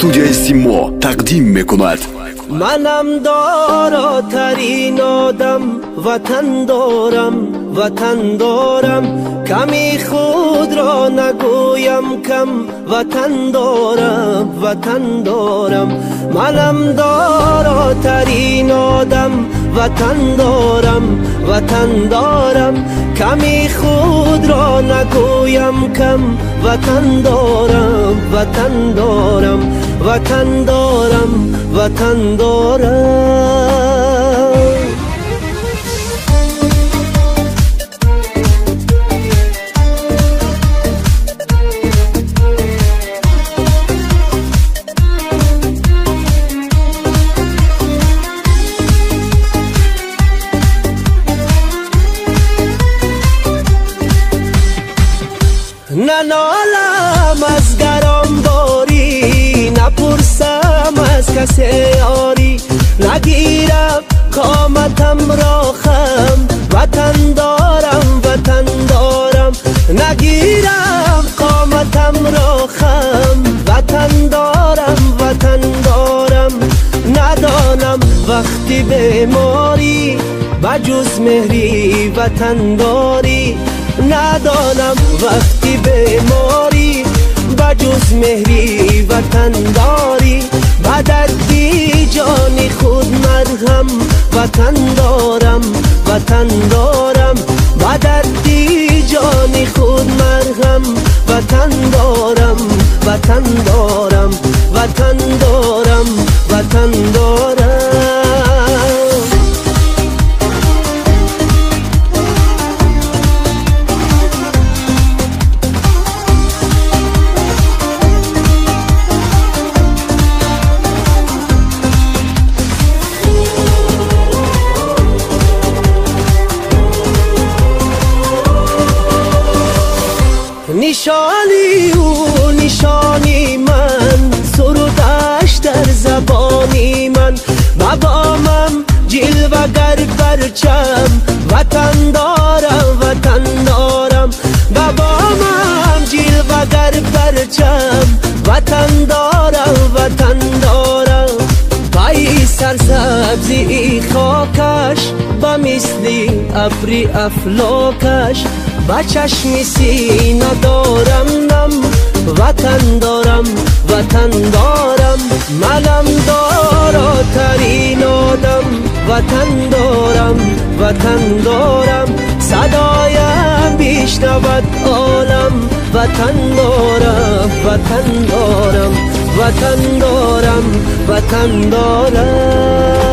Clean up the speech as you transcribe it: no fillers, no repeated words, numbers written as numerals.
студияи Симо тақдим мекунад. منم داراترین آدم وطن دارم کمی خود را نگویم کم وطن دارم منم داراترین آدم وطن دارم کمی خود را نگویم کم وطن دارم ننالم از گرانباری نپرسم از کسی یاری نگیرم قامتم را خم وطن دارم نگیرم قامتم را خم وطن دارم ندانم وقتی بیماری بجز مهری وطن داری ندانم وقتی بیماری بجز مهری وطن داری بدردی جان خود مرهم وطن دارم بدردی جان خود مرهم وطن دارم نشانی او نشانی من سرودش در زبانی من بابامم جلوگر پرچم وطن دارم بابامم جلوگر پرچم وطن دارم پای سرسبزی خاکش با مثلی ابری افلاکش با چشم سینه دارم نم وطن دارم منم داراترین آدم وطن دارم صدایم بیشنود عالم وطن دارم